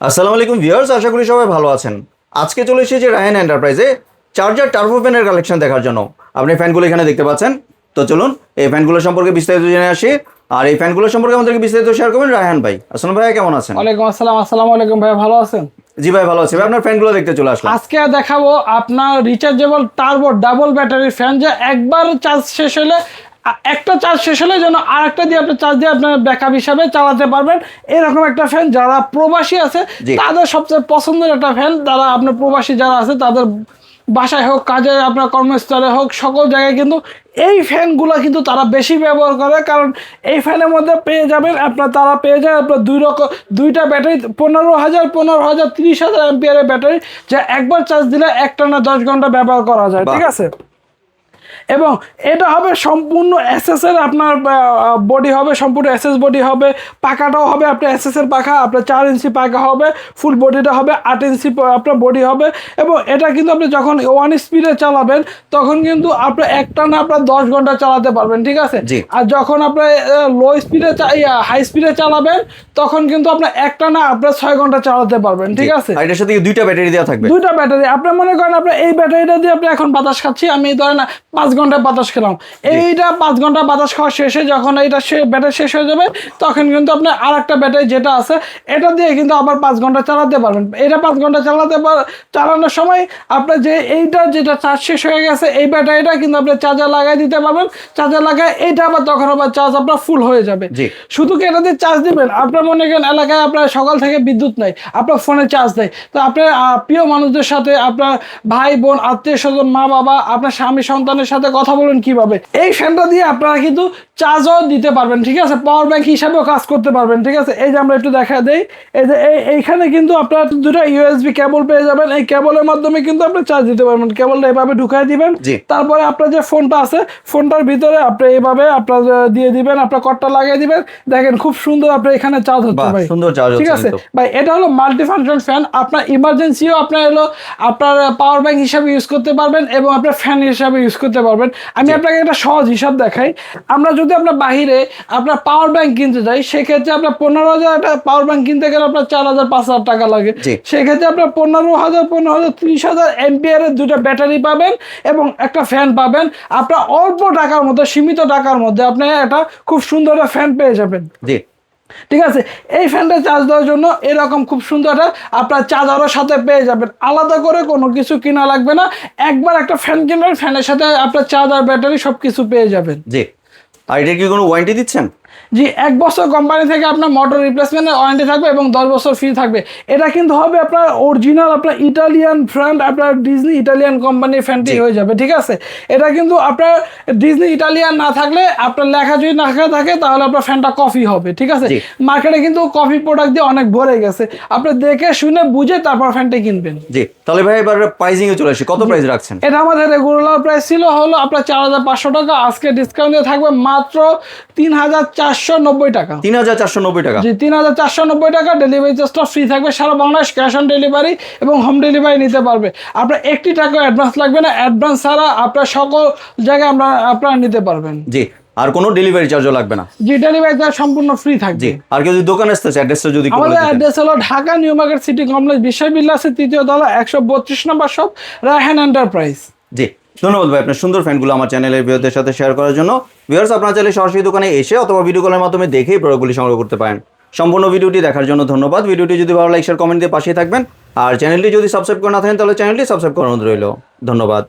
আসসালামু আলাইকুম ভিউয়ার্স, আশা করি সবাই ভালো আছেন। আজকে চলে এসেছি রায়হান এন্টারপ্রাইজে চার্জার টার্বো ফ্যানের কালেকশন দেখার জন্য। আপনি ফ্যানগুলো এখানে দেখতে পাচ্ছেন। তো চলুন এই ফ্যানগুলো সম্পর্কে বিস্তারিত জেনে আসি। আর এই ফ্যানগুলো সম্পর্কে আমাদেরকে বিস্তারিত শেয়ার করবেন রায়হান ভাই। আসসালামু ভাই, কেমন আছেন? ওয়ালাইকুম আসসালাম। আসসালামু আলাইকুম ভাই, ভালো আছেন? জি ভাই, ভালো আছি ভাই। আপনার ফ্যানগুলো দেখতে চলে আসলাম। আজকে দেখাবো আপনার rechargeable turbo double battery fan, যে একবার চার্জ শেষ হলে একটা চার্জ শেষ হলে যেন আরেকটা দিয়ে আপনি চার্জ দিয়ে আপনার ব্যাকআপ হিসাবে চালাতে পারবেন। এরকম একটা ফ্যান যারা প্রবাসী আছে তাদের সবচেয়ে পছন্দের একটা ফ্যান। তারা আপনার প্রবাসী যারা আছে তাদের বাসায় হোক, কাজে, আপনার কর্মস্থলে হোক, সকল জায়গায় কিন্তু এই ফ্যানগুলো কিন্তু তারা বেশি ব্যবহার করে। কারণ এই ফ্যানের মধ্যে পেয়ে যাবেন তারা পেয়ে যায় আপনার দুইটা ব্যাটারি, 15,000, 30,000 এমপিয়ারের ব্যাটারি, যা একবার চার্জ দিলে একটানা 10 ঘন্টা ব্যবহার করা যায়। ঠিক আছে, এবং এটা হবে সম্পূর্ণ এসএস এর, আপনার বডি হবে সম্পূর্ণ এসএস বডি হবে, পাখাটাও হবে আপনার এসএস এর পাখা, আপনার 4 ইঞ্চি পাখা হবে, ফুল বডিটা হবে 8 ইঞ্চি আপনার বডি হবে। এবং এটা কিন্তু আপনি যখন 1 স্পিডে চালাবেন তখন কিন্তু আপনার একটানা আপনার 10 ঘন্টা চালাতে পারবেন। ঠিক আছে, আর যখন আপনার লো স্পিডে হাই স্পিডে চালাবেন তখন কিন্তু আপনার একটানা আপনার 6 ঘন্টা চালাতে পারবেন। ঠিক আছে, এটার সাথে দুইটা ব্যাটারি দেওয়া থাকবে। দুইটা ব্যাটারি। আপনি মনে করেন আপনার এই ব্যাটারিটা দিয়ে আপনি এখন বাতাস খাচ্ছি, আমি ধরেন 5 ঘন্টা বাতাস খেলাম, এইটা 5 ঘন্টা বাতাস খাওয়া শেষে যখন এইটা ব্যাটারি শেষ হয়ে যাবে তখন কিন্তু আপনার আর একটা ব্যাটারি যেটা আছে এটা দিয়ে কিন্তু আবার 5 ঘন্টা চালাতে পারবেন। এটা 5 ঘন্টা চালানোর সময় আপনার যেটা চার্জ শেষ হয়ে গেছে এই ব্যাটারিটা কিন্তু আপনি চার্জার লাগাই দিতে পারবেন। চার্জার লাগায় এইটা আবার তখন আবার চার্জ আপনার ফুল হয়ে যাবে। শুধু কি এটা দিয়ে চার্জ দিবেন? আপনার মনে করেন এলাকায় আপনার সকাল থেকে বিদ্যুৎ নাই, আপনার ফোনে চার্জ দেয়, তো আপনার প্রিয় মানুষদের সাথে, আপনার ভাই বোন, আত্মীয় স্বজন, মা বাবা, আপনার স্বামী সন্তানের সাথে কথা বলুন কিভাবে, এই ফ্যানটা দিয়ে আপনারা কিন্তু চার্জও দিতে পারবেন। ঠিক আছে, পাওয়ার ব্যাংক হিসাবেও কাজ করতে পারবেন। ঠিক আছে, এই যে আমরা একটু দেখা দেই, এই যে এইখানে কিন্তু আপনার দুটো ইউএসবি কেবল পেয়ে যাবেন। এই কেবলের মাধ্যমে কিন্তু আপনি চার্জ দিতে পারবেন। কেবলটা এভাবে ঢুকাই দিবেন, তারপরে আপনার যে ফোনটা আছে ফোনটার ভিতরে আপনি এইভাবে আপনার দিয়ে দিবেন, আপনার কর্ডটা লাগিয়ে দিবেন। দেখেন খুব সুন্দর আপনার এখানে চার্জ হচ্ছে ভাই। সুন্দর চার্জ হচ্ছে। ঠিক আছে ভাই, এটা হলো মাল্টি ফাংশন ফ্যান। আপনার ইমার্জেন্সিও আপনার আপনার পাওয়ার ব্যাংক হিসাবে ইউজ করতে পারবেন এবং আপনার ফ্যান হিসাবে ইউজ করতে পারবেন। আমি আপনাকে একটা সহজ হিসাব দেখাই। আমরা যদি আপনার বাহিরে আপনার পাওয়ার ব্যাংক কিনতে যাই, সেক্ষেত্রে আপনার 15,000 একটা পাওয়ার ব্যাংক কিনতে গেলে আপনার 4,000, 5,000 টাকা লাগে। সেক্ষেত্রে আপনার 15,000, 30,000 এমপিয়ারের দুটো ব্যাটারি পাবেন এবং একটা ফ্যান পাবেন। আপনার অল্প টাকার মধ্যে, সীমিত টাকার মধ্যে আপনি একটা খুব সুন্দর একটা ফ্যান পেয়ে যাবেন। ঠিক আছে, এই ফ্যানটা চার্জ দেওয়ার জন্য এরকম খুব সুন্দর আপনার চার্জারের সাথে পেয়ে যাবেন। আলাদা করে কোনো কিছু কিনা লাগবে না। একবার একটা ফ্যান কিনবেন, ফ্যানের সাথে আপনার চার্জার, ব্যাটারি সবকিছু পেয়ে যাবেন। জি, আর এটা কি কোনো ওয়ারেন্টি দিচ্ছেন? জি, 1 বছর কোম্পানি থেকে আপনার মোটর রিপ্লেসমেন্টের ওয়ারেন্টি থাকবে এবং 10 বছর ফ্রি থাকবে। এটা কিন্তু হবে আপনার অরিজিনাল, আপনার ইটালিয়ান ফ্যান, আপনার ডিজনি ইটালিয়ান কোম্পানির ফ্যানটি হয়ে যাবে। ঠিক আছে, এটা কিন্তু আপনার ডিজনি ইটালিয়ান না থাকলে, আপনার লেখা যদি না থাকে তাহলে আপনার ফ্যানটা কফি হবে। ঠিক আছে, মার্কেটে কিন্তু কফি প্রোডাক্ট দিয়ে অনেক ভরে গেছে। আপনি দেখে শুনে বুঝে তারপর ফ্যানটা কিনবেন। জি, তাহলে ভাই এবার প্রাইসিং এ চলে আসি, কত প্রাইস রাখছেন? এটা আমাদের রেগুলার প্রাইস ছিল হলো আপনার 4,500 টাকা। আজকে ডিসকাউন্ট দিয়ে থাকবে মাত্র 3,490 টাকা। 3,490 টাকা? জি, 3,490 টাকা। ডেলিভারি চার্জটা ফ্রি থাকবে সারা বাংলাদেশ, ক্যাশ অন ডেলিভারি এবং হোম ডেলিভারি নিতে পারবে। আপনার একটি টাকা অ্যাডভান্স লাগবে না। অ্যাডভান্স ছাড়া আপনার সকল জায়গায় আপনারা নিতে পারবেন। জি, আর কোনো ডেলিভারি চার্জও লাগবে না? জি, ডেলিভারি চার্জ সম্পূর্ণ ফ্রি থাকবে। আর কেউ যদি দোকানে আসতে চায়, অ্যাড্রেসটা যদি একটু বলে দিতেন। আমাদের অ্যাড্রেস হলো Dhaka new market city complex, বিশ্ববিদ্যালয় 3য় তলা, 132 নম্বর শপ, রায়হান এন্টারপ্রাইজ। জি, ধন্যবাদ ভাই আপনার সুন্দর ফ্যানগুলো আমার চ্যানেলের ভিউয়ারদের সাথে শেয়ার করার জন্য। ভিউয়ার্স, আপনারা চাইলে সরাসরি দোকানে এসে অথবা ভিডিও কলের মাধ্যমে দেখেই প্রোডাক্টগুলি সংগ্রহ করতে পারেন। সম্পূর্ণ ভিডিওটি দেখার জন্য ধন্যবাদ। ভিডিওটি যদি ভালো লাগে শেয়ার, কমেন্ট দিয়ে পাশে থাকবেন। আর চ্যানেলটি যদি সাবস্ক্রাইব করে না থাকেন তাহলে চ্যানেলটি সাবস্ক্রাইব করার অনুরোধ রইল। ধন্যবাদ।